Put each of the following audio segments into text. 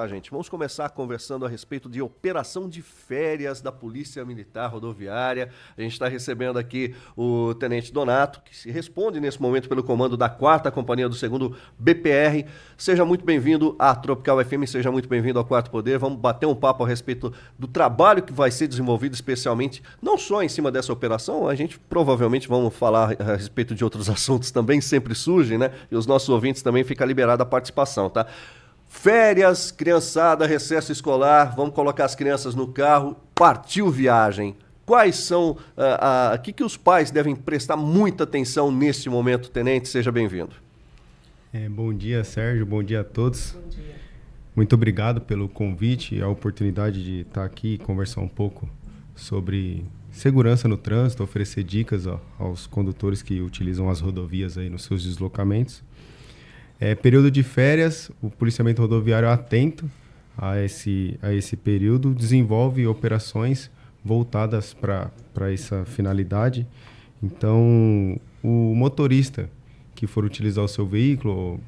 Gente, vamos começar conversando a respeito de operação de férias da Polícia Militar Rodoviária. A gente está recebendo aqui o Tenente Donato, que se responde nesse momento pelo comando da 4ª Companhia do 2º BPR. Seja muito bem-vindo à Tropical FM, seja muito bem-vindo ao Quarto Poder. Vamos bater um papo a respeito do trabalho que vai ser desenvolvido especialmente, não só em cima dessa operação, a gente provavelmente vamos falar a respeito de outros assuntos também, sempre surgem, né? E os nossos ouvintes também fica liberada a participação, tá? Férias, criançada, recesso escolar, vamos colocar as crianças no carro, partiu viagem. Quais são, que os pais devem prestar muita atenção neste momento, Tenente? Seja bem-vindo. Bom dia, Sérgio, bom dia a todos. Bom dia. Muito obrigado pelo convite e a oportunidade de estar aqui e conversar um pouco sobre segurança no trânsito, oferecer dicas aos condutores que utilizam as rodovias aí nos seus deslocamentos. Período de férias, o policiamento rodoviário atento a esse período desenvolve operações voltadas para essa finalidade. Então, o motorista que for utilizar o seu veículo,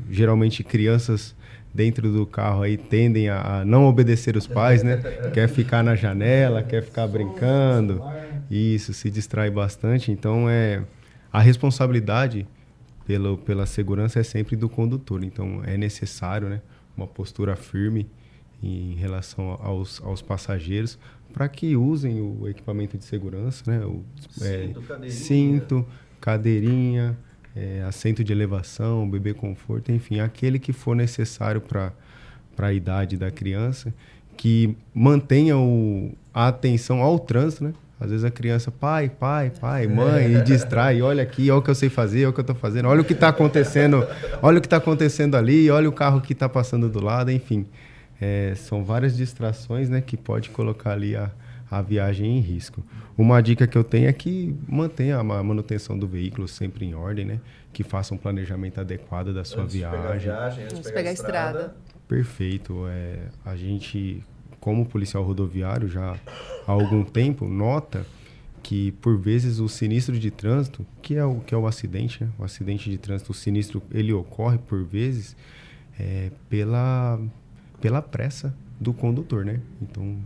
geralmente crianças dentro do carro aí tendem a não obedecer os pais, né? Quer ficar na janela, quer ficar brincando, isso, se distrai bastante. Então, a responsabilidade pela segurança é sempre do condutor. Então, é necessário, né, uma postura firme em relação aos passageiros para que usem o equipamento de segurança, né, cinto, cadeirinha, assento de elevação, bebê conforto, enfim, aquele que for necessário para a idade da criança, que mantenha a atenção ao trânsito, né? Às vezes a criança, pai, mãe, e distrai, olha aqui, olha o que eu sei fazer, olha o que eu estou fazendo, olha o que está acontecendo ali, olha o carro que está passando do lado, enfim. São várias distrações, né, que pode colocar ali a viagem em risco. Uma dica que eu tenho é que mantenha a manutenção do veículo sempre em ordem, né, que faça um planejamento adequado da sua viagem. Antes de pegar a estrada. Perfeito. A gente, como policial rodoviário, já há algum tempo, nota que, por vezes, o sinistro de trânsito, que é o acidente, né? O acidente de trânsito, o sinistro, ele ocorre, por vezes, pela pressa do condutor, né? Então,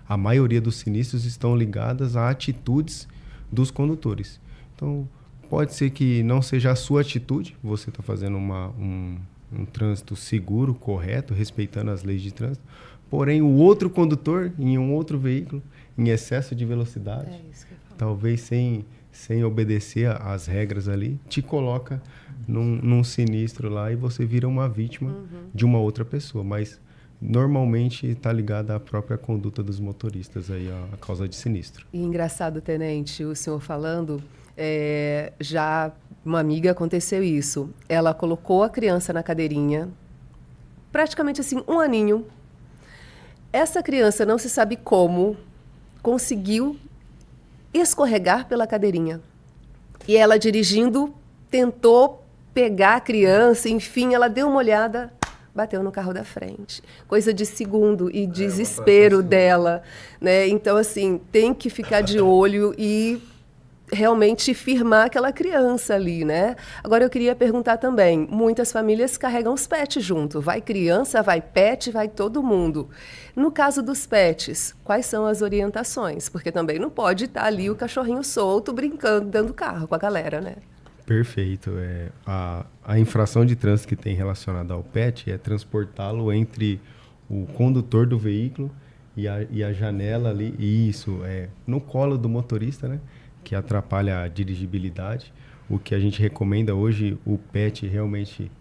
a maioria dos sinistros estão ligadas a atitudes dos condutores. Então, pode ser que não seja a sua atitude, você está fazendo um trânsito seguro, correto, respeitando as leis de trânsito, porém, o outro condutor, em um outro veículo, em excesso de velocidade, Isso que eu falo. talvez sem obedecer às regras ali, te coloca num sinistro lá e você vira uma vítima de uma outra pessoa. Mas, normalmente, está ligada à própria conduta dos motoristas aí, a causa de sinistro. E engraçado, Tenente, o senhor falando, já uma amiga aconteceu isso. Ela colocou a criança na cadeirinha, praticamente assim, 1 aninho. Essa criança, não se sabe como, conseguiu escorregar pela cadeirinha. E ela, dirigindo, tentou pegar a criança, enfim, ela deu uma olhada, bateu no carro da frente. Coisa de segundo e desespero dela, né? Então, assim, tem que ficar de olho e realmente firmar aquela criança ali, né? Agora, eu queria perguntar também, muitas famílias carregam os pets junto, vai criança, vai pet, vai todo mundo. No caso dos pets, quais são as orientações? Porque também não pode estar ali o cachorrinho solto, brincando, dando carro com a galera, né? Perfeito. A infração de trânsito que tem relacionada ao pet é transportá-lo entre o condutor do veículo e a janela ali, e isso, no colo do motorista, né? Que atrapalha a dirigibilidade. O que a gente recomenda hoje, o pet realmente,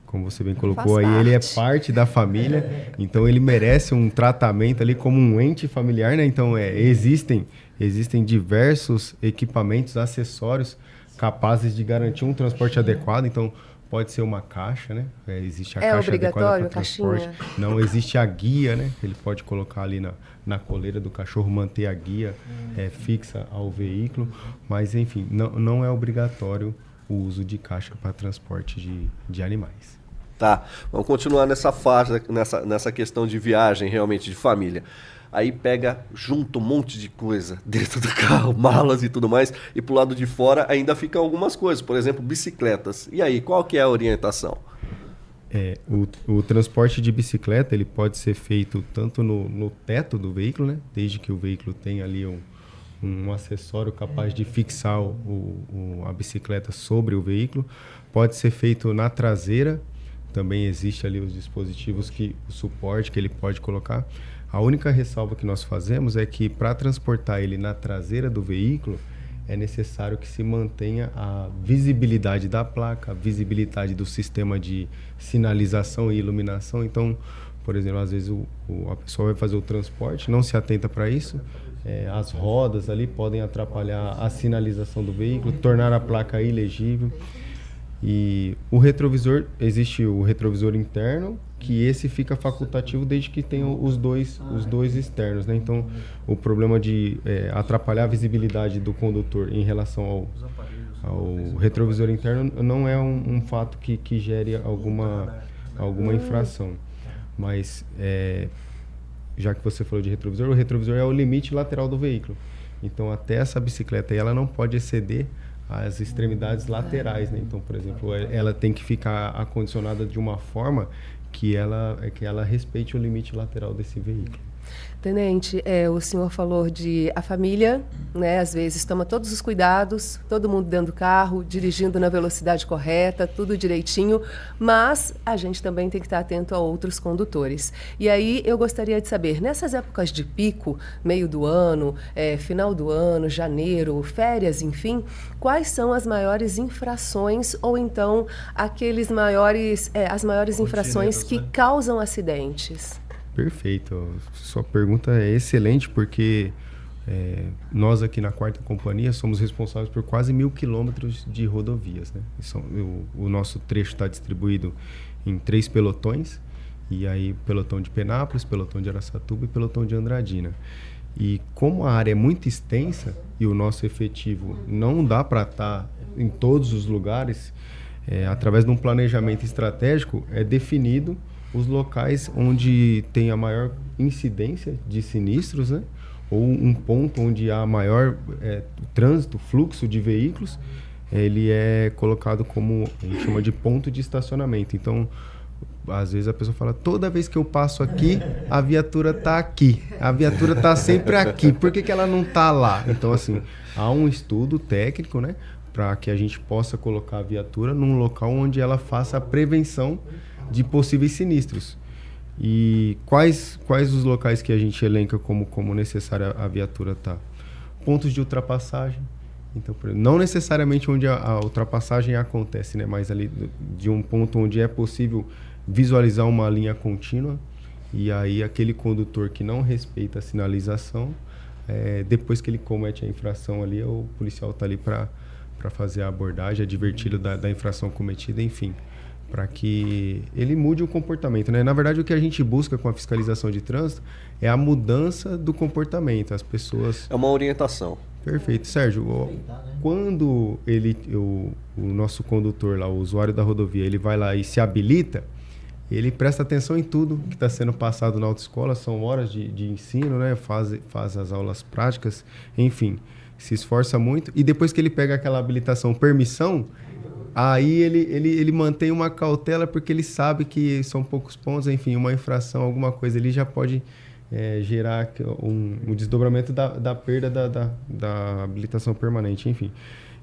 como você bem colocou aí, ele é parte da família, então ele merece um tratamento ali como um ente familiar, né? Então, existem diversos equipamentos, acessórios capazes de garantir um transporte adequado. Então, pode ser uma caixa, né? Existe a caixa adequada para transporte. Não, existe a guia, né? Ele pode colocar ali na coleira do cachorro, manter a guia fixa ao veículo. Mas, enfim, não é obrigatório o uso de caixa para transporte de animais. Tá, vamos continuar nessa fase, nessa questão de viagem, realmente, de família. Aí pega, junta um monte de coisa dentro do carro, malas e tudo mais, e pro lado de fora ainda ficam algumas coisas, por exemplo, bicicletas. E aí, qual que é a orientação? O transporte de bicicleta ele pode ser feito tanto no teto do veículo, né? Desde que o veículo tenha ali um acessório capaz de fixar a bicicleta sobre o veículo. Pode ser feito na traseira, também existe ali os dispositivos o suporte que ele pode colocar. A única ressalva que nós fazemos é que para transportar ele na traseira do veículo, é necessário que se mantenha a visibilidade da placa, a visibilidade do sistema de sinalização e iluminação. Então, por exemplo, às vezes a pessoa vai fazer o transporte, não se atenta para isso. As rodas ali podem atrapalhar a sinalização do veículo, tornar a placa ilegível. E o retrovisor, existe o retrovisor interno, que esse fica facultativo desde que tenha os dois externos, né? Então, o problema de atrapalhar a visibilidade do condutor em relação ao retrovisor interno não é um fato que gere alguma infração. Mas, já que você falou de retrovisor, o retrovisor é o limite lateral do veículo. Então, até essa bicicleta aí, ela não pode exceder as extremidades laterais, né? Então, por exemplo, ela tem que ficar acondicionada de uma forma que ela respeite o limite lateral desse veículo. Tenente, o senhor falou de a família, né, às vezes toma todos os cuidados, todo mundo dentro do carro, dirigindo na velocidade correta, tudo direitinho, mas a gente também tem que estar atento a outros condutores. E aí eu gostaria de saber, nessas épocas de pico, meio do ano, final do ano, janeiro, férias, enfim, quais são as maiores infrações ou então as maiores infrações que causam acidentes? Perfeito. Sua pergunta é excelente porque nós aqui na 4ª Companhia somos responsáveis por quase 1.000 quilômetros de rodovias, né? O nosso trecho está distribuído em 3 pelotões, e aí pelotão de Penápolis, pelotão de Araçatuba e pelotão de Andradina. E como a área é muito extensa e o nosso efetivo não dá para estar em todos os lugares, através de um planejamento estratégico é definido os locais onde tem a maior incidência de sinistros, né? Ou um ponto onde há maior trânsito, fluxo de veículos, ele é colocado como, a gente chama de ponto de estacionamento. Então, às vezes a pessoa fala, toda vez que eu passo aqui, a viatura está aqui. A viatura está sempre aqui. Por que ela não está lá? Então, assim, há um estudo técnico, né? Para que a gente possa colocar a viatura num local onde ela faça a prevenção de possíveis sinistros. E quais os locais que a gente elenca como necessária a viatura estar? Pontos de ultrapassagem. Então, não necessariamente onde a ultrapassagem acontece, né? Mas ali de um ponto onde é possível visualizar uma linha contínua, e aí aquele condutor que não respeita a sinalização, depois que ele comete a infração ali, o policial está ali para fazer a abordagem, adverti-lo da infração cometida, enfim, para que ele mude o comportamento, né? Na verdade, o que a gente busca com a fiscalização de trânsito é a mudança do comportamento. As pessoas... É uma orientação. Perfeito. Sérgio, quando o nosso condutor lá, o usuário da rodovia, ele vai lá e se habilita, ele presta atenção em tudo que está sendo passado na autoescola, são horas de ensino, né? Faz as aulas práticas, enfim, se esforça muito. E depois que ele pega aquela habilitação, permissão, aí ele mantém uma cautela porque ele sabe que são poucos pontos, enfim, uma infração, alguma coisa, ele já pode gerar um desdobramento da perda da habilitação permanente, enfim.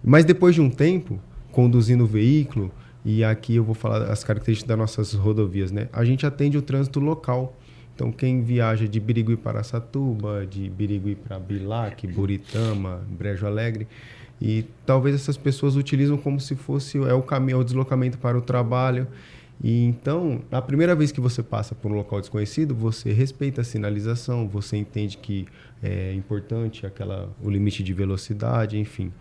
Mas depois de um tempo, conduzindo o veículo, e aqui eu vou falar as características das nossas rodovias, né? A gente atende o trânsito local. Então, quem viaja de Birigui para Araçatuba, de Birigui para Bilac, Buritama, Brejo Alegre, e talvez essas pessoas utilizam como se fosse o caminho, o deslocamento para o trabalho. E então, a primeira vez que você passa por um local desconhecido, você respeita a sinalização, você entende que é importante o limite de velocidade, enfim.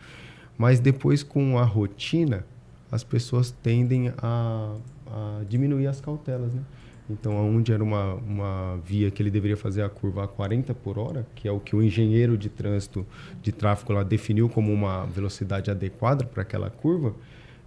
Mas depois, com a rotina, as pessoas tendem a diminuir as cautelas, né? Então, onde era uma via que ele deveria fazer a curva a 40 por hora, que é o que o engenheiro de trânsito, de tráfego lá definiu como uma velocidade adequada para aquela curva,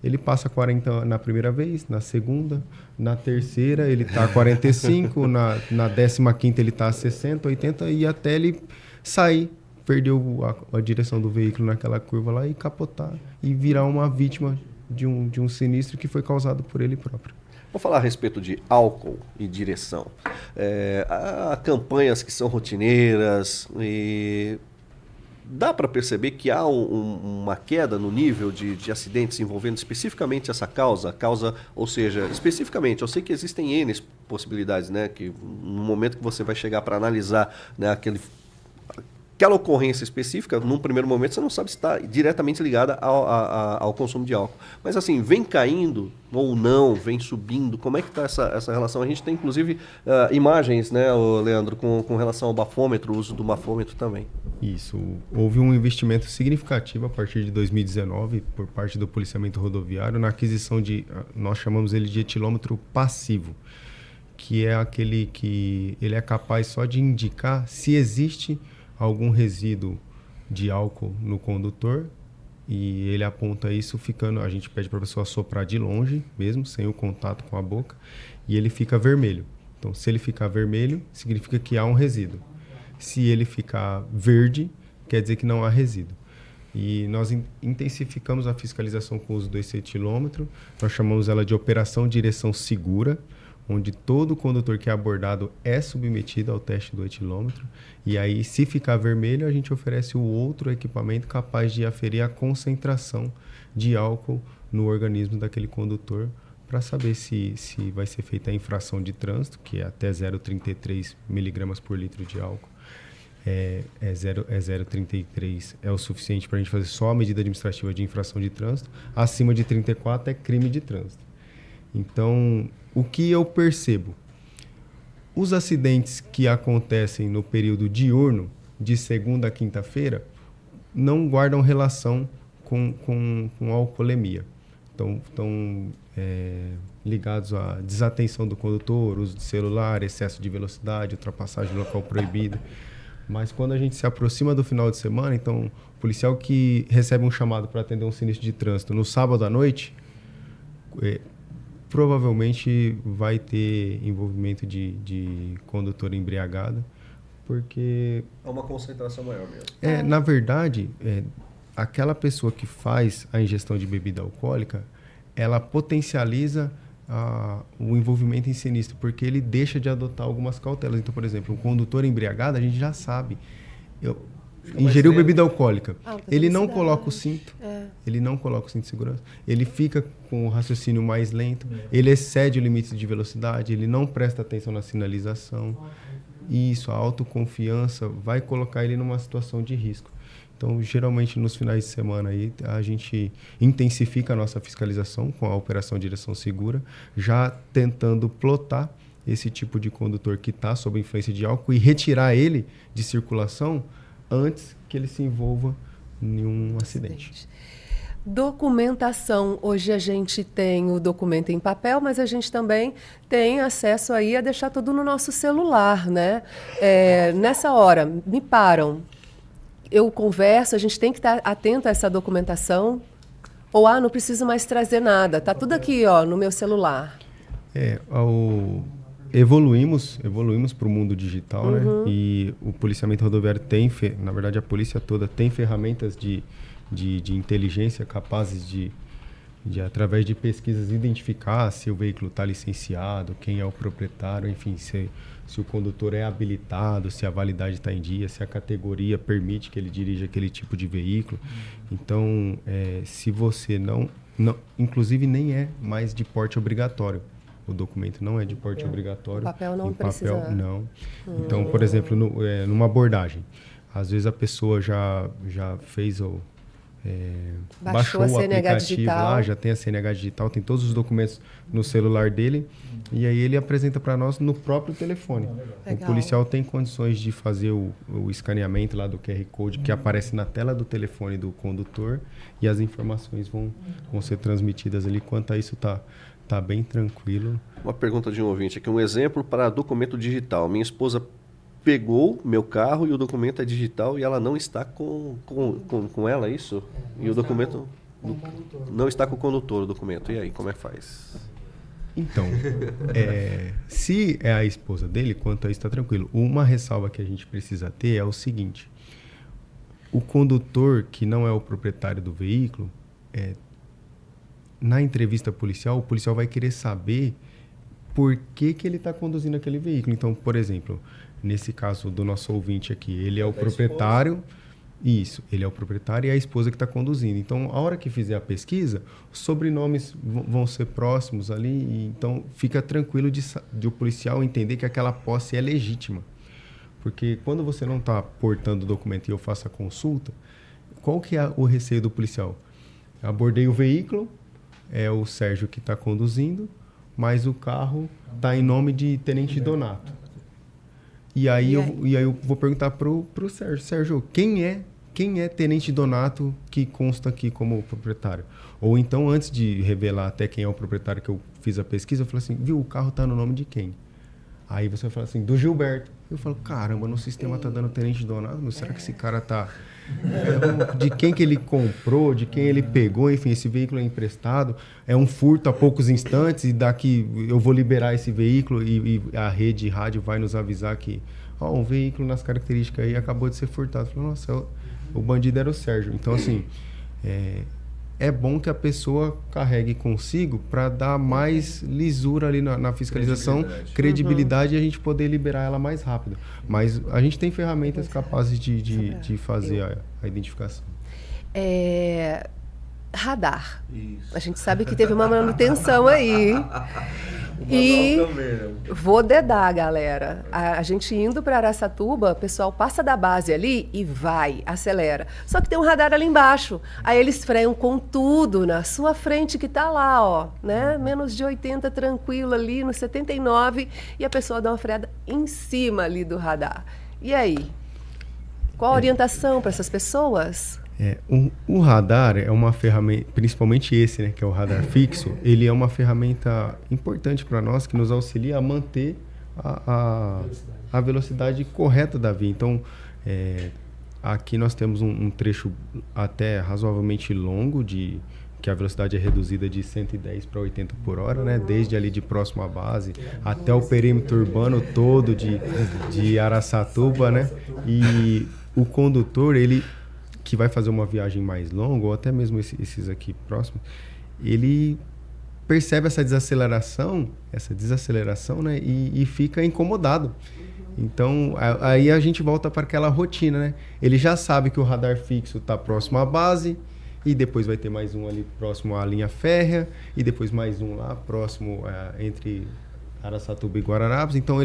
ele passa 40 na primeira vez, na segunda, na terceira ele está a 45, na 15ª ele está a 60, 80, e até ele sair, perdeu a direção do veículo naquela curva lá e capotar e virar uma vítima de um sinistro que foi causado por ele próprio. Vou falar a respeito de álcool e direção. Há campanhas que são rotineiras e dá para perceber que há uma queda no nível de acidentes envolvendo especificamente essa causa, ou seja, especificamente, eu sei que existem N possibilidades, né, que no momento que você vai chegar para analisar, né, aquela ocorrência específica, num primeiro momento você não sabe se está diretamente ligada ao consumo de álcool. Mas assim, vem caindo ou não, vem subindo, como é que está essa relação? A gente tem inclusive imagens, né, Leandro, com relação ao bafômetro, o uso do bafômetro também. Isso, houve um investimento significativo a partir de 2019 por parte do policiamento rodoviário na aquisição nós chamamos ele de etilômetro passivo, que é aquele que ele é capaz só de indicar se existe algum resíduo de álcool no condutor, e ele aponta isso a gente pede para a pessoa soprar de longe mesmo, sem o contato com a boca, e ele fica vermelho. Então, se ele ficar vermelho, significa que há um resíduo. Se ele ficar verde, quer dizer que não há resíduo. E nós intensificamos a fiscalização com o uso desse etilômetro, nós chamamos ela de Operação Direção Segura, onde todo condutor que é abordado é submetido ao teste do etilômetro, e aí, se ficar vermelho, a gente oferece o outro equipamento capaz de aferir a concentração de álcool no organismo daquele condutor, para saber se vai ser feita a infração de trânsito, que é até 0,33 miligramas por litro de álcool. 0,33 é o suficiente para a gente fazer só a medida administrativa de infração de trânsito, acima de 34 é crime de trânsito. Então, o que eu percebo? Os acidentes que acontecem no período diurno, de segunda a quinta-feira, não guardam relação com alcoolemia. Então, estão ligados à desatenção do condutor, uso de celular, excesso de velocidade, ultrapassagem local proibida. Mas quando a gente se aproxima do final de semana, então, o policial que recebe um chamado para atender um sinistro de trânsito no sábado à noite, provavelmente vai ter envolvimento de condutor embriagado, porque... É uma concentração maior mesmo. Na verdade, aquela pessoa que faz a ingestão de bebida alcoólica, ela potencializa o envolvimento em sinistro, porque ele deixa de adotar algumas cautelas. Então, por exemplo, um condutor embriagado, a gente já sabe... ingeriu bebida alcoólica, ele não coloca o cinto, ele não coloca o cinto de segurança, ele fica com o raciocínio mais lento, ele excede o limite de velocidade, ele não presta atenção na sinalização. Isso, a autoconfiança vai colocar ele numa situação de risco. Então, geralmente, nos finais de semana, aí, a gente intensifica a nossa fiscalização com a Operação Direção Segura, já tentando plotar esse tipo de condutor que está sob influência de álcool e retirar ele de circulação antes que ele se envolva em um acidente. Documentação. Hoje a gente tem o documento em papel, mas a gente também tem acesso aí a deixar tudo no nosso celular, né? Nessa hora, me param, eu converso, a gente tem que estar atento a essa documentação, ou não preciso mais trazer nada, tá tudo aqui, no meu celular. Evoluímos para o mundo digital, né? E o policiamento rodoviário na verdade a polícia toda tem ferramentas de inteligência capazes de, através de pesquisas, identificar se o veículo está licenciado, quem é o proprietário, enfim, se o condutor é habilitado, se a validade está em dia, se a categoria permite que ele dirija aquele tipo de veículo. Então, se você não, inclusive nem é mais de porte obrigatório. O documento não é de porte obrigatório. O papel não precisa. Papel, não. Então, por exemplo, numa abordagem, às vezes a pessoa já fez baixou o aplicativo lá, já tem a CNH digital, tem todos os documentos no celular dele, e aí ele apresenta para nós no próprio telefone. Legal. O policial tem condições de fazer o escaneamento lá do QR Code que aparece na tela do telefone do condutor, e as informações vão ser transmitidas ali. Quanto a isso, tá bem tranquilo. Uma pergunta de um ouvinte aqui, um exemplo para documento digital. Minha esposa pegou meu carro e o documento é digital e ela não está com ela, isso? E o documento não está com o condutor, o documento. E aí, como é que faz? Então, se é a esposa dele, quanto a isso está tranquilo. Uma ressalva que a gente precisa ter é o seguinte: o condutor que não é o proprietário do veículo, na entrevista policial, o policial vai querer saber por que ele está conduzindo aquele veículo. Então, por exemplo, nesse caso do nosso ouvinte aqui, ele é o proprietário. Isso, ele é o proprietário e a esposa que está conduzindo. Então, a hora que fizer a pesquisa, os sobrenomes vão ser próximos ali. E, então, fica tranquilo de o policial entender que aquela posse é legítima. Porque quando você não está portando o documento e eu faço a consulta, qual que é o receio do policial? Eu abordei o veículo, é o Sérgio que está conduzindo, mas o carro está em nome de Tenente Donato. E aí eu vou perguntar pro Sérgio. Sérgio, quem é Tenente Donato que consta aqui como proprietário? Ou então, antes de revelar até quem é o proprietário que eu fiz a pesquisa, eu falo assim, viu, o carro está no nome de quem? Aí você vai falar assim, do Gilberto. Eu falo, caramba, no sistema tá dando Tenente Donato, mas será que esse cara tá... de quem que ele comprou, de quem ele pegou, enfim, esse veículo é emprestado, é um furto a poucos instantes e daqui eu vou liberar esse veículo e a rede rádio vai nos avisar que um veículo nas características aí acabou de ser furtado. Eu falo, nossa, o bandido era o Sérgio. Então, assim, é bom que a pessoa carregue consigo para dar mais lisura ali na fiscalização, credibilidade e a gente poder liberar ela mais rápido. Mas a gente tem ferramentas capazes de fazer a identificação. Radar. Isso. A gente sabe que teve uma manutenção aí. E vou dedar, galera. A gente indo para Araçatuba, o pessoal passa da base ali e vai, acelera. Só que tem um radar ali embaixo. Aí eles freiam com tudo na sua frente que tá lá, ó, né? Menos de 80, tranquilo ali, no 79, e a pessoa dá uma freada em cima ali do radar. E aí? Qual a orientação para essas pessoas? O radar é uma ferramenta, principalmente esse, né, que é o radar fixo, ele é uma ferramenta importante para nós que nos auxilia a manter a velocidade correta da via. Então, aqui nós temos um trecho até razoavelmente longo, que a velocidade é reduzida de 110 para 80 por hora, né, desde ali de próximo à base até o perímetro urbano todo de Araçatuba, né, e o condutor, ele que vai fazer uma viagem mais longa, ou até mesmo esses aqui próximos, ele percebe essa desaceleração, né, e fica incomodado. Então, aí a gente volta para aquela rotina, né? Ele já sabe que o radar fixo está próximo à base, e depois vai ter mais um ali próximo à linha férrea, e depois mais um lá próximo entre Araçatuba e Guararapes. Então,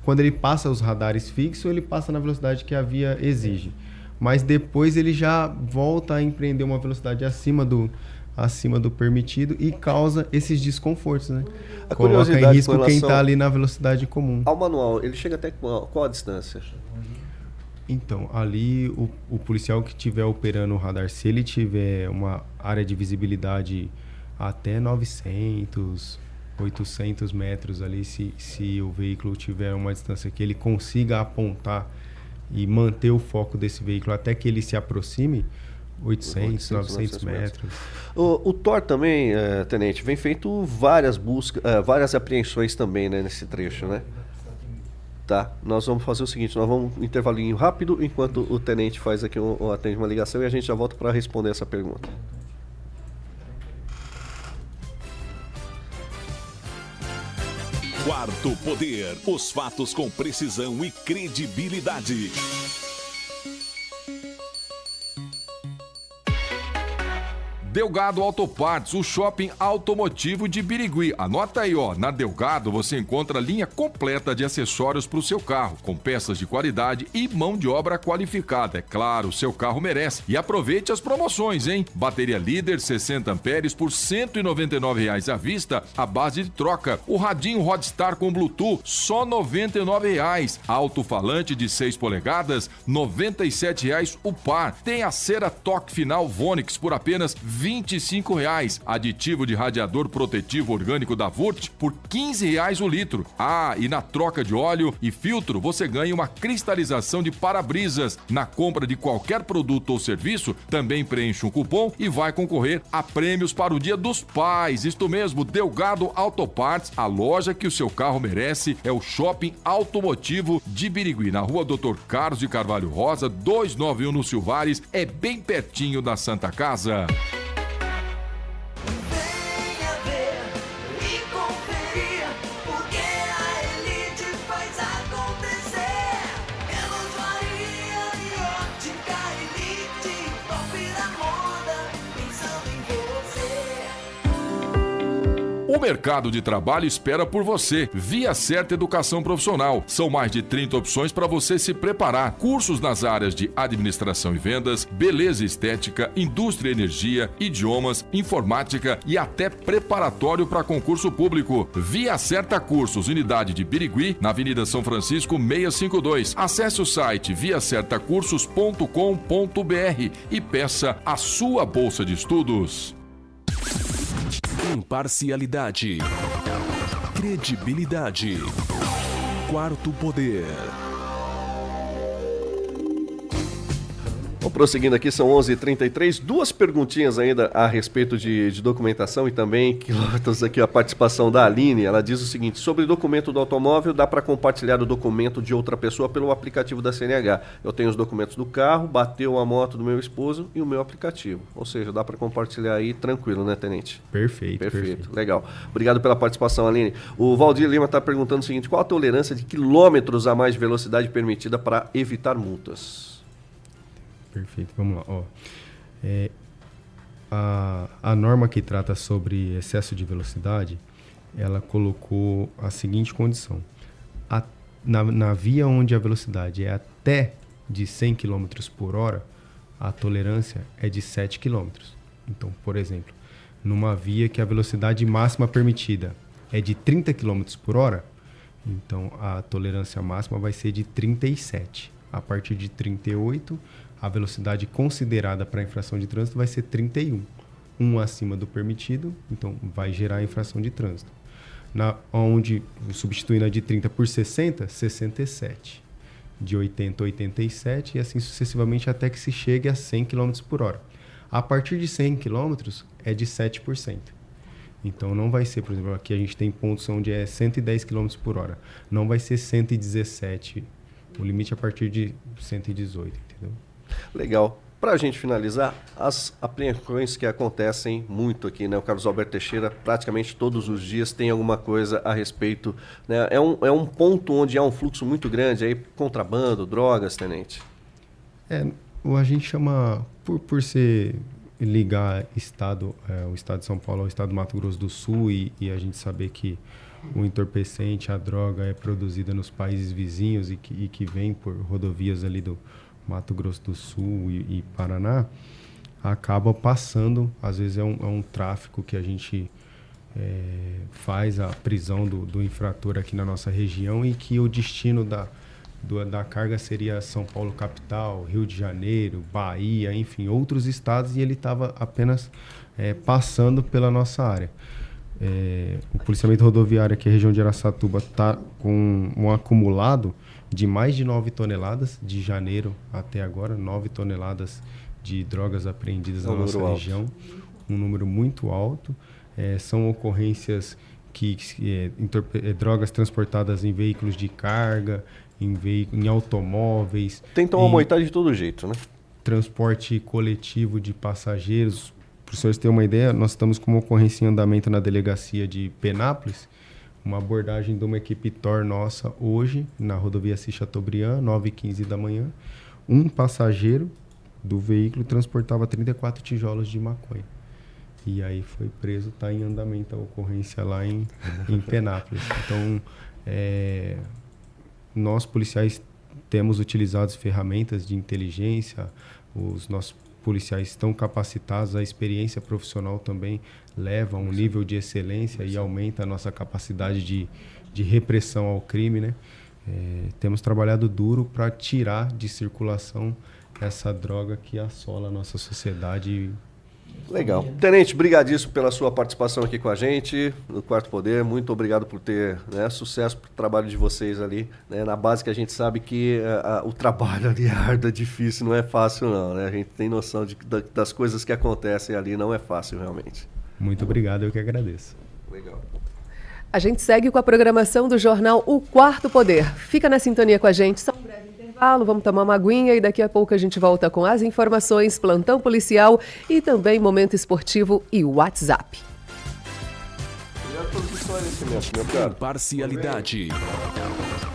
quando ele passa os radares fixos, ele passa na velocidade que a via exige. Mas depois ele já volta a empreender uma velocidade acima do permitido e causa esses desconfortos, né? Coloca em risco quem está ali na velocidade comum. Ao manual, ele chega até qual a distância? Então, ali o policial que estiver operando o radar, se ele tiver uma área de visibilidade até 900, 800 metros ali, se o veículo tiver uma distância que ele consiga apontar e manter o foco desse veículo até que ele se aproxime, 800, 900 metros. O TOR também, Tenente, vem feito várias buscas, várias apreensões também, né, nesse trecho, né? Tá, nós vamos fazer o seguinte, nós vamos um intervalinho rápido enquanto o Tenente faz aqui atende uma ligação e a gente já volta para responder essa pergunta. Quarto Poder. Os fatos com precisão e credibilidade. Delgado Autoparts, o shopping automotivo de Birigui. Anota aí, ó. Na Delgado você encontra a linha completa de acessórios para o seu carro, com peças de qualidade e mão de obra qualificada. É claro, o seu carro merece. E aproveite as promoções, hein? Bateria líder 60 amperes por R$ 199,00 à vista, à base de troca. O radinho Rodstar com Bluetooth, só R$ 99,00. Alto-falante de 6 polegadas, R$ 97,00 o par. Tem a cera toque final Vonix por apenas R$ 25,00. Aditivo de radiador protetivo orgânico da Vurt por R$ 15,00 o litro. E na troca de óleo e filtro você ganha uma cristalização de para-brisas. Na compra de qualquer produto ou serviço, também preenche um cupom e vai concorrer a prêmios para o Dia dos Pais. Isto mesmo, Delgado Autoparts, a loja que o seu carro merece, é o Shopping Automotivo de Birigui, na rua Dr. Carlos de Carvalho Rosa, 291 no Silvares, é bem pertinho da Santa Casa. Venha ver e conferir, porque mercado de trabalho espera por você. Via Certa Educação Profissional. São mais de 30 opções para você se preparar. Cursos nas áreas de administração e vendas, beleza e estética, indústria e energia, idiomas, informática e até preparatório para concurso público. Via Certa Cursos, unidade de Birigui, na Avenida São Francisco 652. Acesse o site viacertacursos.com.br e peça a sua bolsa de estudos. Imparcialidade, credibilidade, quarto poder. Vamos prosseguindo aqui, são 11h33, duas perguntinhas ainda a respeito de documentação e também quilômetros aqui, a participação da Aline. Ela diz o seguinte: sobre documento do automóvel, dá para compartilhar o documento de outra pessoa pelo aplicativo da CNH. Eu tenho os documentos do carro, bateu a moto do meu esposo e o meu aplicativo. Ou seja, dá para compartilhar aí tranquilo, né, Tenente? Perfeito. Legal. Obrigado pela participação, Aline. O Valdir Lima está perguntando o seguinte: qual a tolerância de quilômetros a mais de velocidade permitida para evitar multas? Perfeito, vamos lá. A norma que trata sobre excesso de velocidade, ela colocou a seguinte condição. Na via onde a velocidade é até de 100 km por hora, a tolerância é de 7 km. Então, por exemplo, numa via que a velocidade máxima permitida é de 30 km por hora, então a tolerância máxima vai ser de 37. A partir de 38, a velocidade considerada para a infração de trânsito vai ser 31. Um acima do permitido, então vai gerar a infração de trânsito. Onde, substituindo a de 30 por 60, 67. De 80 a 87 e assim sucessivamente até que se chegue a 100 km por hora. A partir de 100 km é de 7%. Então não vai ser, por exemplo, aqui a gente tem pontos onde é 110 km por hora. Não vai ser 117. O limite é a partir de 118, entendeu? Legal. Para a gente finalizar, as apreensões que acontecem muito aqui, né? O Carlos Alberto Teixeira, praticamente todos os dias tem alguma coisa a respeito, né? É um ponto onde há um fluxo muito grande, aí contrabando, drogas, Tenente. A gente chama, por ser ligar o estado de São Paulo ao estado do Mato Grosso do Sul e a gente saber que o entorpecente, a droga é produzida nos países vizinhos e que vem por rodovias ali do Mato Grosso do Sul e Paraná, acaba passando, às vezes é um tráfico que a gente faz a prisão do infrator aqui na nossa região e que o destino da carga seria São Paulo capital, Rio de Janeiro, Bahia, enfim, outros estados, e ele estava apenas passando pela nossa área. O policiamento rodoviário aqui, a região de Araçatuba, está com um acumulado de mais de 9 toneladas, de janeiro até agora, 9 toneladas de drogas apreendidas na nossa região. Um número muito alto. São ocorrências drogas transportadas em veículos de carga, em automóveis. Tentam amoitar de todo jeito, né? Transporte coletivo de passageiros. Para os senhores terem uma ideia, nós estamos com uma ocorrência em andamento na delegacia de Penápolis, uma abordagem de uma equipe TOR nossa hoje, na rodovia Assis Chateaubriand, 9h15 da manhã. Um passageiro do veículo transportava 34 tijolos de maconha. E aí foi preso, está em andamento a ocorrência lá em Penápolis. Então, nós policiais temos utilizado ferramentas de inteligência, os nossos policiais estão capacitados, a experiência profissional também leva a um nível de excelência e aumenta a nossa capacidade de repressão ao crime, né? Temos trabalhado duro para tirar de circulação essa droga que assola a nossa sociedade. Legal. Tenente, brigadíssimo pela sua participação aqui com a gente no Quarto Poder. Muito obrigado por ter sucesso para o trabalho de vocês ali. Né? Na base que a gente sabe que o trabalho ali é árduo, é difícil, não é fácil não. Né? A gente tem noção das coisas que acontecem ali, não é fácil realmente. Muito obrigado, eu que agradeço. Legal. A gente segue com a programação do jornal O Quarto Poder. Fica na sintonia com a gente. Só um breve intervalo, vamos tomar uma aguinha e daqui a pouco a gente volta com as informações, plantão policial e também momento esportivo e WhatsApp. Obrigado pelos esclarecimentos, meu caro. Imparcialidade,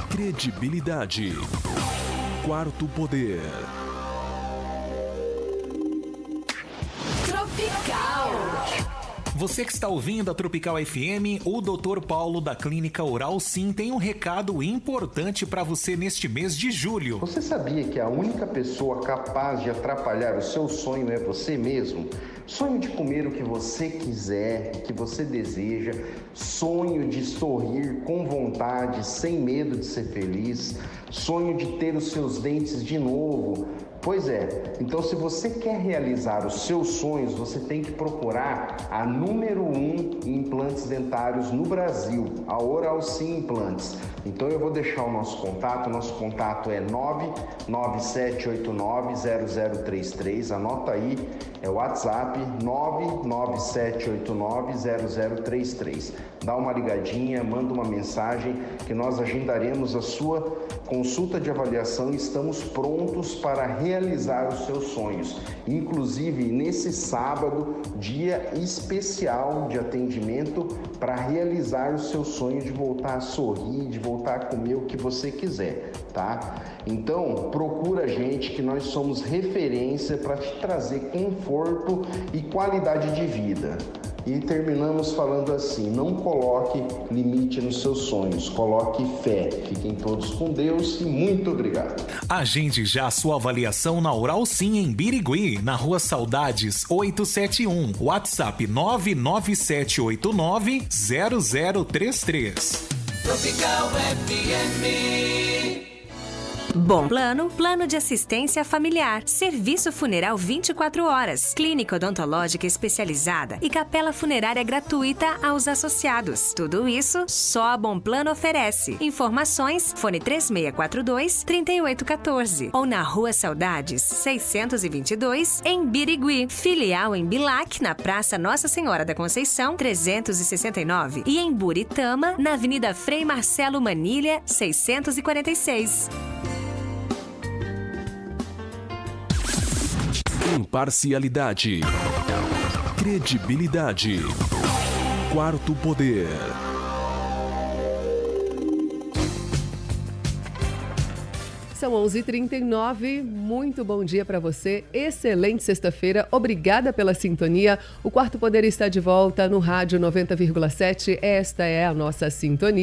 credibilidade, quarto poder. Você que está ouvindo a Tropical FM, o Dr. Paulo da Clínica Oral Sim tem um recado importante para você neste mês de julho. Você sabia que a única pessoa capaz de atrapalhar o seu sonho é você mesmo? Sonho de comer o que você quiser, o que você deseja, sonho de sorrir com vontade, sem medo de ser feliz, sonho de ter os seus dentes de novo. Pois é, então se você quer realizar os seus sonhos, você tem que procurar a número 1 em implantes dentários no Brasil, a Oral Sim Implantes. Então eu vou deixar o nosso contato é 997890033, anota aí, é o WhatsApp 997890033. Dá uma ligadinha, manda uma mensagem que nós agendaremos a sua consulta de avaliação e estamos prontos para realizar os seus sonhos. Inclusive, nesse sábado, dia especial de atendimento para realizar o seu sonho de voltar a sorrir, de voltar a comer o que você quiser, tá? Então, procura a gente que nós somos referência para te trazer conforto e qualidade de vida. E terminamos falando assim: não coloque limite nos seus sonhos, coloque fé. Fiquem todos com Deus e muito obrigado. Agende já a sua avaliação na Oral Sim em Birigui, na Rua Saudades 871, WhatsApp 997890033. Tropical FM. Bom Plano de assistência familiar, serviço funeral 24 horas, clínica odontológica especializada e capela funerária gratuita aos associados. Tudo isso só a Bom Plano oferece. Informações, fone 3642-3814 ou na Rua Saudades 622 em Birigui. Filial em Bilac, na Praça Nossa Senhora da Conceição 369 e em Buritama, na Avenida Frei Marcelo Manilha 646. Imparcialidade, credibilidade, quarto poder. São 11h39, muito bom dia para você, excelente sexta-feira, obrigada pela sintonia. O Quarto Poder está de volta no rádio 90,7, esta é a nossa sintonia.